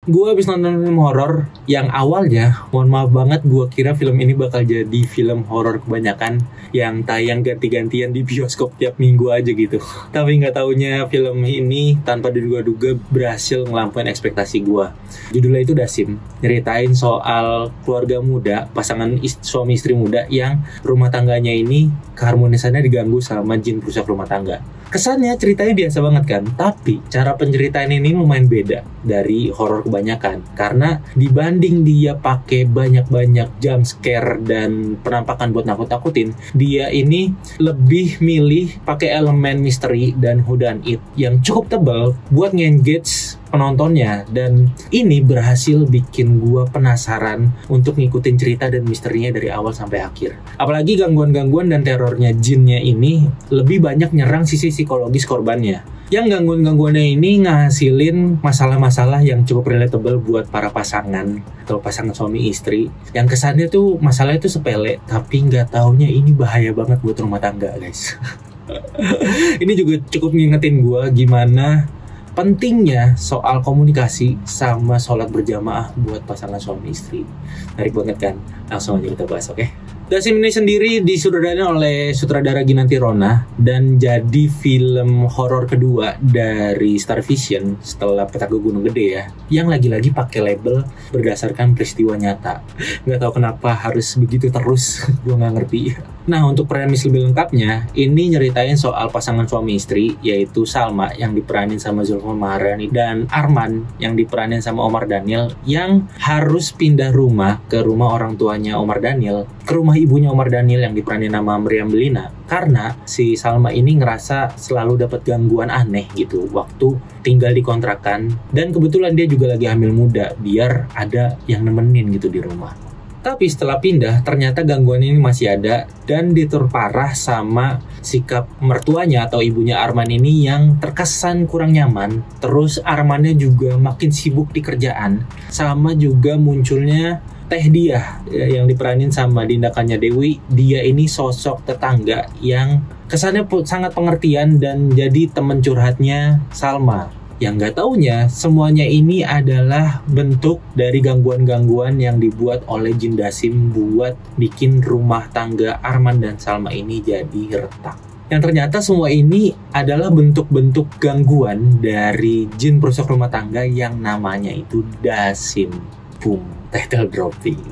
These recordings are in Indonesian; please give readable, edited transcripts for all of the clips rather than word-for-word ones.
Gue habis nonton film horor yang awalnya, mohon maaf banget, gue kira film ini bakal jadi film horor kebanyakan yang tayang ganti-gantian di bioskop tiap minggu aja gitu. Tapi nggak taunya film ini tanpa diduga-duga berhasil ngelampain ekspektasi gue. Judulnya itu Dasim, nyeritain soal keluarga muda, pasangan suami istri muda yang rumah tangganya ini keharmonisannya diganggu sama jin perusak rumah tangga. Kesannya ceritanya biasa banget kan, tapi cara penceritaan ini lumayan beda dari horor kebanyakan. Karena dibanding dia pakai banyak-banyak jump scare dan penampakan buat nakut-nakutin, dia ini lebih milih pakai elemen misteri dan who done it yang cukup tebal buat nge-engage penontonnya, dan ini berhasil bikin gua penasaran untuk ngikutin cerita dan misterinya dari awal sampai akhir. Apalagi gangguan-gangguan dan terornya jinnya ini lebih banyak nyerang sisi psikologis korbannya. Yang gangguan-gangguannya ini ngasilin masalah-masalah yang cukup relatable buat para pasangan atau pasangan suami istri. Yang kesannya tuh masalahnya tuh sepele, tapi nggak taunya ini bahaya banget buat rumah tangga, guys. Ini juga cukup ngingetin gua gimana pentingnya soal komunikasi sama sholat berjamaah buat pasangan suami istri. Menarik banget kan? Langsung aja kita bahas, oke? Dasim ini sendiri disutradarain oleh sutradara Ginanti Rona dan jadi film horor kedua dari Star Vision setelah Petak Gunung Gede ya, yang lagi-lagi pakai label berdasarkan peristiwa nyata. Nggak tahu kenapa harus begitu terus, gue nggak ngerti. Nah, untuk premis lebih lengkapnya, ini nyeritain soal pasangan suami istri, yaitu Salma yang diperanin sama Zulfa Maharani dan Arman yang diperanin sama Omar Daniel, yang harus pindah rumah ke rumah orang tuanya Omar Daniel, ke rumah ibunya Omar Daniel yang diperanin nama Meriam Belina, karena si Salma ini ngerasa selalu dapat gangguan aneh gitu waktu tinggal di kontrakan, dan kebetulan dia juga lagi hamil muda biar ada yang nemenin gitu di rumah. Tapi setelah pindah, ternyata gangguan ini masih ada dan diperparah sama sikap mertuanya atau ibunya Arman ini yang terkesan kurang nyaman. Terus Armannya juga makin sibuk di kerjaan. Sama juga munculnya Teh Diah yang diperanin sama Dinda Kanya Dewi. Dia ini sosok tetangga yang kesannya sangat pengertian dan jadi teman curhatnya Salma. Yang nggak taunya, semuanya ini adalah bentuk dari gangguan-gangguan yang dibuat oleh Jin Dasim buat bikin rumah tangga Arman dan Salma ini jadi retak. Yang ternyata semua ini adalah bentuk-bentuk gangguan dari jin perusak rumah tangga yang namanya itu Dasim. Boom, title dropping.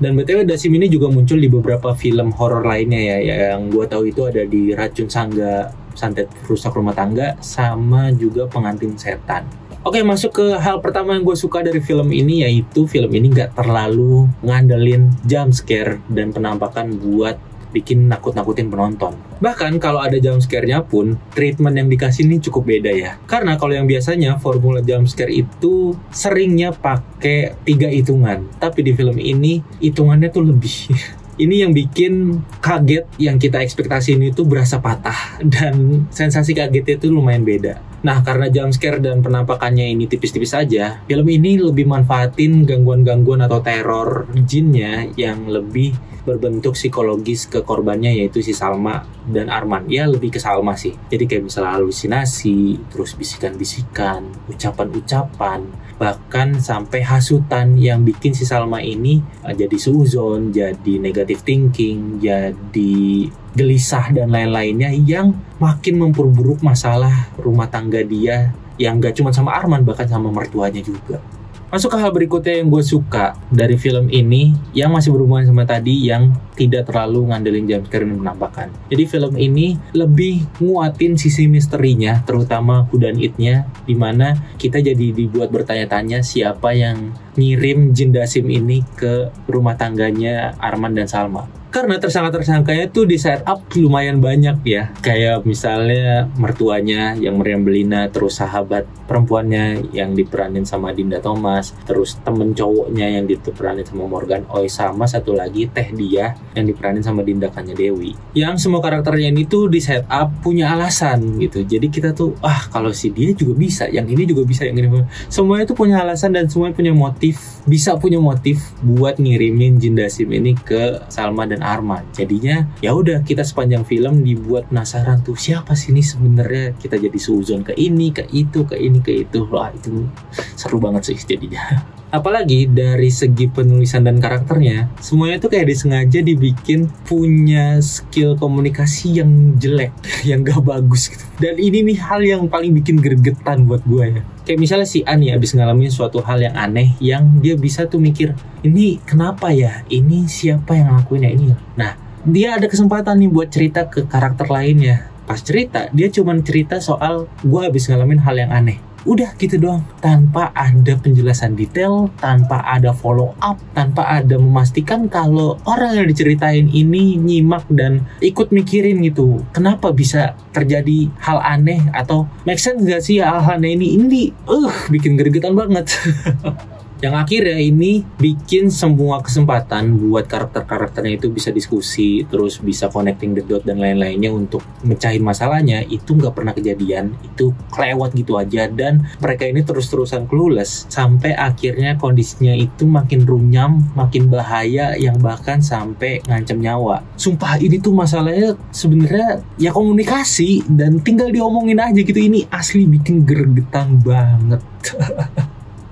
Dan BTW Dasim ini juga muncul di beberapa film horor lainnya ya, yang gue tahu itu ada di Racun Sangga, Santet Rusak Rumah Tangga, sama juga Pengantin Setan. Oke, masuk ke hal pertama yang gue suka dari film ini, yaitu film ini gak terlalu ngandelin jump scare dan penampakan buat bikin nakut-nakutin penonton. Bahkan kalau ada jump scare-nya pun, treatment yang dikasih ini cukup beda ya. Karena kalau yang biasanya formula jump scare itu seringnya pakai 3 hitungan, tapi di film ini hitungannya tuh lebih. Ini yang bikin kaget, yang kita ekspektasiin itu berasa patah, dan sensasi kagetnya itu lumayan beda. Nah, karena jump scare dan penampakannya ini tipis-tipis saja, film ini lebih manfaatin gangguan-gangguan atau teror jinnya yang lebih berbentuk psikologis ke korbannya, yaitu si Salma dan Arman. Ya, lebih ke Salma sih. Jadi kayak misalnya halusinasi, terus bisikan-bisikan, ucapan-ucapan, bahkan sampai hasutan yang bikin si Salma ini jadi suuzon, jadi negative thinking, jadi gelisah dan lain-lainnya yang makin memperburuk masalah rumah tangga dia yang gak cuma sama Arman, bahkan sama mertuanya juga. Masuk ke hal berikutnya yang gue suka dari film ini, yang masih berhubungan sama tadi, yang tidak terlalu ngandelin jumpscare dan penampakan. Jadi film ini lebih nguatin sisi misterinya, terutama who done it-nya, dimana kita jadi dibuat bertanya-tanya siapa yang ngirim Jin Dasim ini ke rumah tangganya Arman dan Salma. Karena tersangka-tersangkanya tuh di set up lumayan banyak ya. Kayak misalnya mertuanya yang Meriam Belina, terus sahabat perempuannya yang diperanin sama Dinda Thomas, terus temen cowoknya yang diperanin sama Morgan Oy, sama satu lagi Teh Diah yang diperanin sama Dinda Kanya Dewi. Yang semua karakternya ini tuh di set up punya alasan gitu. Jadi kita tuh, kalau si dia juga bisa, yang ini juga bisa, yang ini. Semuanya tuh punya alasan dan semuanya punya motif, bisa punya motif buat ngirimin Jin Dasim ini ke Salma dan Arman. Jadinya ya udah, kita sepanjang film dibuat penasaran tuh siapa sih ini sebenarnya. Kita jadi suzon ke ini, ke itu, ke ini, ke itu. Wah, itu seru banget sih jadinya. Apalagi dari segi penulisan dan karakternya, semuanya tuh kayak disengaja dibikin punya skill komunikasi yang jelek, yang gak bagus gitu. Dan ini nih hal yang paling bikin gregetan buat gue ya. Kayak misalnya si An ya abis ngalamin suatu hal yang aneh, yang dia bisa tuh mikir, ini kenapa ya? Ini siapa yang ngelakuin ya ini? Nah, dia ada kesempatan nih buat cerita ke karakter lainnya. Pas cerita, dia cuman cerita soal gue abis ngalamin hal yang aneh. Udah gitu doang, tanpa ada penjelasan detail, tanpa ada follow up, tanpa ada memastikan kalau orang yang diceritain ini nyimak dan ikut mikirin gitu. Kenapa bisa terjadi hal aneh, atau make sense gak sih hal aneh ini? Ini bikin gregetan banget. Yang akhirnya ini bikin semua kesempatan buat karakter-karakternya itu bisa diskusi, terus bisa connecting the dot dan lain-lainnya untuk mecahin masalahnya, itu nggak pernah kejadian. Itu kelewat gitu aja, dan mereka ini terus-terusan clueless sampai akhirnya kondisinya itu makin runyam, makin bahaya, yang bahkan sampai ngancam nyawa. Sumpah, ini tuh masalahnya sebenarnya ya komunikasi, dan tinggal diomongin aja gitu. Ini asli bikin gregetan banget.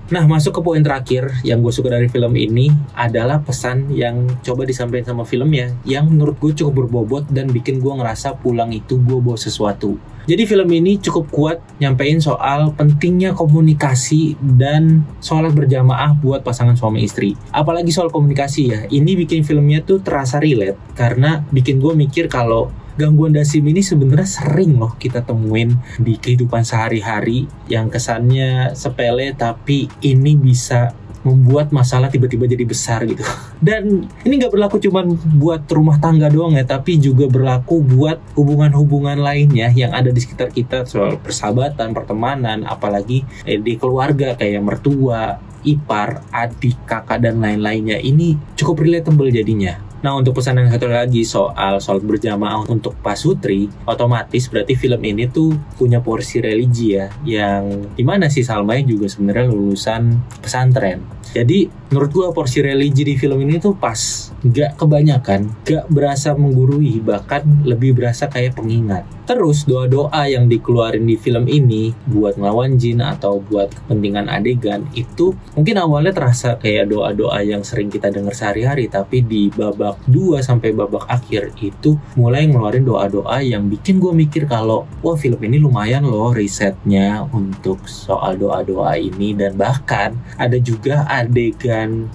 Nah, masuk ke poin terakhir yang gue suka dari film ini adalah pesan yang coba disampaikan sama filmnya, yang menurut gue cukup berbobot dan bikin gue ngerasa pulang itu gue bawa sesuatu. Jadi film ini cukup kuat nyampein soal pentingnya komunikasi dan sholat berjamaah buat pasangan suami istri. Apalagi soal komunikasi ya, ini bikin filmnya tuh terasa relate, karena bikin gue mikir kalau gangguan dasim ini sebenarnya sering loh kita temuin di kehidupan sehari-hari, yang kesannya sepele tapi ini bisa membuat masalah tiba-tiba jadi besar gitu. Dan ini gak berlaku cuma buat rumah tangga doang ya, tapi juga berlaku buat hubungan-hubungan lainnya yang ada di sekitar kita, soal persahabatan, pertemanan, apalagi di keluarga kayak mertua, ipar, adik, kakak, dan lain-lainnya. Ini cukup relatable jadinya. Nah, untuk pesan yang satu lagi soal sholat berjamaah untuk pasutri, otomatis berarti film ini tuh punya porsi religi ya, yang dimana si Salmai juga sebenarnya lulusan pesantren. Jadi menurut gua porsi religi di film ini tuh pas, gak kebanyakan, gak berasa menggurui, bahkan lebih berasa kayak pengingat. Terus doa-doa yang dikeluarin di film ini buat ngelawan jin atau buat kepentingan adegan, itu mungkin awalnya terasa kayak doa-doa yang sering kita dengar sehari-hari, tapi di babak 2 sampai babak akhir itu mulai ngeluarin doa-doa yang bikin gue mikir kalau wah, film ini lumayan loh risetnya untuk soal doa-doa ini. Dan bahkan ada juga adegan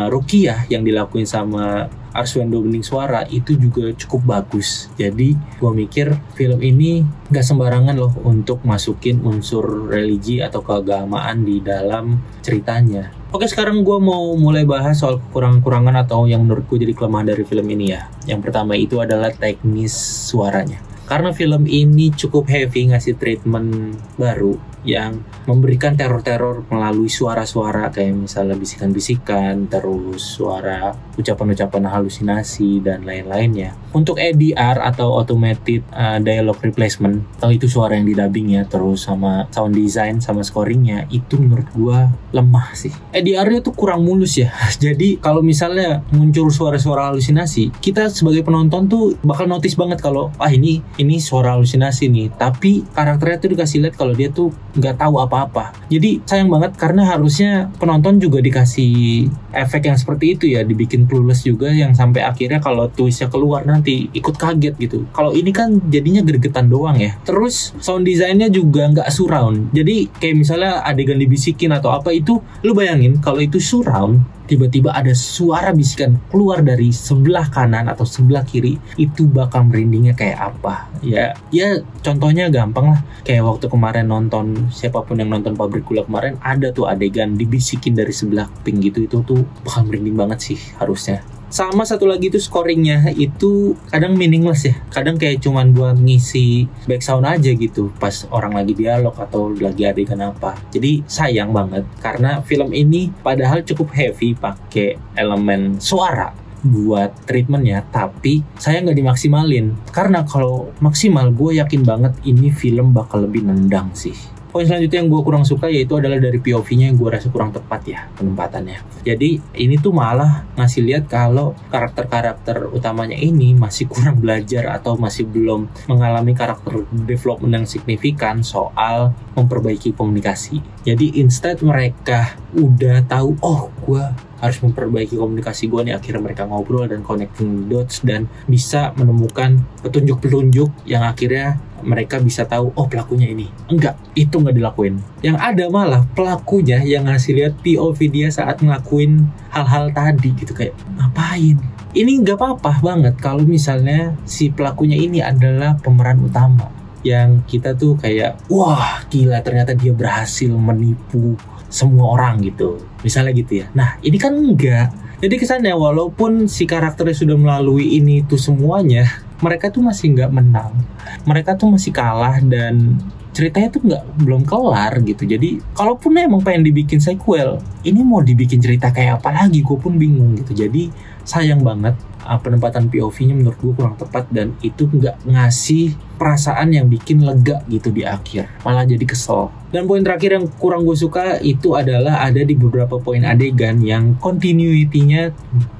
ruqyah yang dilakuin sama Arswendo Bening Suara, itu juga cukup bagus. Jadi gue mikir film ini gak sembarangan loh untuk masukin unsur religi atau keagamaan di dalam ceritanya. Oke, sekarang gue mau mulai bahas soal kekurangan-kekurangan atau yang menurut gue jadi kelemahan dari film ini ya. Yang pertama itu adalah teknis suaranya. Karena film ini cukup heavy ngasih treatment baru yang memberikan teror-teror melalui suara-suara, kayak misalnya bisikan-bisikan, terus suara ucapan-ucapan halusinasi dan lain-lainnya. Untuk ADR atau automated dialogue replacement, atau itu suara yang didubbing ya, terus sama sound design sama scoringnya, itu menurut gua lemah sih. ADR-nya tuh kurang mulus ya. Jadi kalau misalnya muncul suara-suara halusinasi, kita sebagai penonton tuh bakal notice banget kalau ini suara halusinasi nih, tapi karakternya tuh dikasih lihat kalau dia tuh nggak tahu apa-apa. Jadi sayang banget, karena harusnya penonton juga dikasih efek yang seperti itu ya, dibikin clueless juga, yang sampai akhirnya kalau twistnya keluar nanti ikut kaget gitu. Kalau ini kan jadinya gregetan doang ya. Terus sound desainnya juga nggak surround, jadi kayak misalnya adegan dibisikin atau apa itu, lu bayangin kalau itu surround, tiba-tiba ada suara bisikan keluar dari sebelah kanan atau sebelah kiri, itu bakal merindingnya kayak apa ya. Contohnya gampang lah, kayak waktu kemarin nonton, siapapun yang nonton Pabrik Gula kemarin, ada tuh adegan dibisikin dari sebelah kuping gitu, itu tuh bakal merinding banget sih harusnya. Sama satu lagi tuh scoringnya itu kadang meaningless ya, kadang kayak cuman buat ngisi background aja gitu pas orang lagi dialog atau lagi adegan apa. Jadi sayang banget, karena film ini padahal cukup heavy pakai elemen suara buat treatmentnya, tapi saya nggak dimaksimalin. Karena kalau maksimal, gue yakin banget ini film bakal lebih nendang sih. Poin selanjutnya yang gue kurang suka yaitu adalah dari POV-nya yang gue rasa kurang tepat ya penempatannya. Jadi ini tuh malah ngasih lihat kalau karakter-karakter utamanya ini masih kurang belajar atau masih belum mengalami karakter development yang signifikan soal memperbaiki komunikasi. Jadi instead mereka udah tahu, oh gue harus memperbaiki komunikasi gue nih, akhirnya mereka ngobrol dan connecting dots dan bisa menemukan petunjuk-petunjuk yang akhirnya mereka bisa tahu, oh pelakunya ini. Enggak, itu nggak dilakuin. Yang ada malah pelakunya yang ngasih lihat POV dia saat ngelakuin hal-hal tadi gitu, kayak ngapain? Ini nggak apa-apa banget kalau misalnya si pelakunya ini adalah pemeran utama yang kita tuh kayak, wah gila ternyata dia berhasil menipu semua orang gitu, misalnya gitu ya. Nah ini kan enggak. Jadi kesannya walaupun si karakternya sudah melalui ini tuh semuanya, mereka tuh masih nggak menang, mereka tuh masih kalah dan ceritanya tuh belum kelar gitu. Jadi kalaupun emang pengen dibikin sequel, ini mau dibikin cerita kayak apa lagi, gue pun bingung gitu. Jadi sayang banget penempatan POV-nya menurut gue kurang tepat dan itu nggak ngasih perasaan yang bikin lega gitu di akhir, malah jadi kesel. Dan poin terakhir yang kurang gue suka itu adalah ada di beberapa poin adegan yang continuity-nya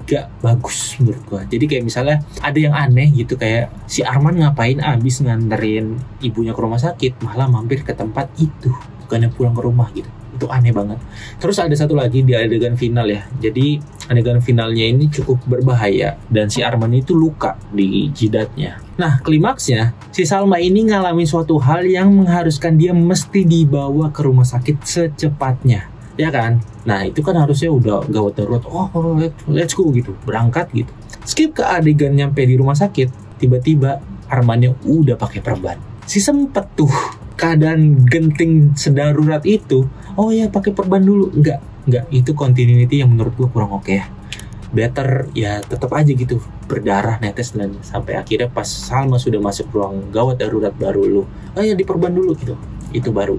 gak bagus menurut gue. Jadi kayak misalnya ada yang aneh gitu, kayak si Arman ngapain abis nganterin ibunya ke rumah sakit malah mampir ke tempat itu, bukannya pulang ke rumah gitu. Itu aneh banget. Terus ada satu lagi di adegan final ya. Jadi adegan finalnya ini cukup berbahaya dan si Arman itu luka di jidatnya. Nah klimaksnya si Salma ini ngalamin suatu hal yang mengharuskan dia mesti dibawa ke rumah sakit secepatnya, ya kan? Nah itu kan harusnya udah gawat darurat, oh let's go gitu, berangkat gitu. Skip ke adegan nyampe di rumah sakit, tiba-tiba Armannya udah pakai perban. Si sempet tuh keadaan genting sedarurat itu, oh ya pakai perban dulu. Enggak, itu continuity yang menurut gue kurang oke ya. Better ya tetap aja gitu berdarah netes dan sampai akhirnya pas Salma sudah masuk ruang gawat darurat baru lu, oh ya diperban dulu gitu. Itu baru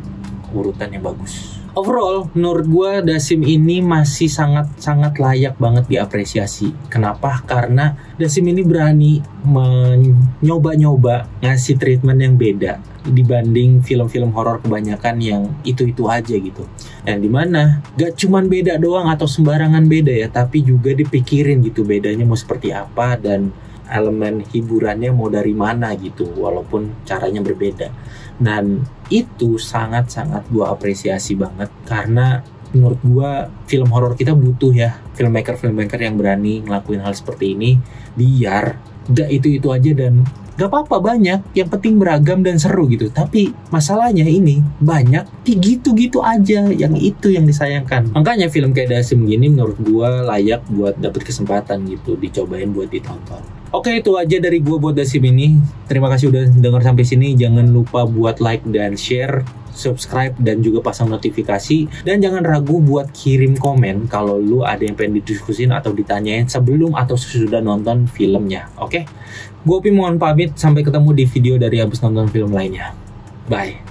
urutan yang bagus. Overall, menurut gue Dasim ini masih sangat layak banget diapresiasi. Kenapa? Karena Dasim ini berani mencoba-nyoba ngasih treatment yang beda dibanding film-film horor kebanyakan yang itu-itu aja gitu. Yang dimana gak cuman beda doang atau sembarangan beda ya, tapi juga dipikirin gitu bedanya mau seperti apa dan elemen hiburannya mau dari mana gitu, walaupun caranya berbeda. Dan itu sangat-sangat gue apresiasi banget, karena menurut gue film horor kita butuh ya filmmaker yang berani ngelakuin hal seperti ini, biar gak itu-itu aja dan gak apa-apa banyak, yang penting beragam dan seru gitu. Tapi masalahnya ini banyak gitu-gitu aja, yang itu yang disayangkan. Makanya film kayak Dasim gini menurut gue layak buat dapet kesempatan gitu, dicobain buat ditonton. Oke, itu aja dari gue buat Dasim ini. Terima kasih udah denger sampai sini. Jangan lupa buat like dan share, subscribe dan juga pasang notifikasi. Dan jangan ragu buat kirim komen kalau lu ada yang pengen didiskusin atau ditanyain sebelum atau sesudah nonton filmnya. Oke? Gue Upi mohon pamit, sampai ketemu di video dari abis nonton film lainnya. Bye.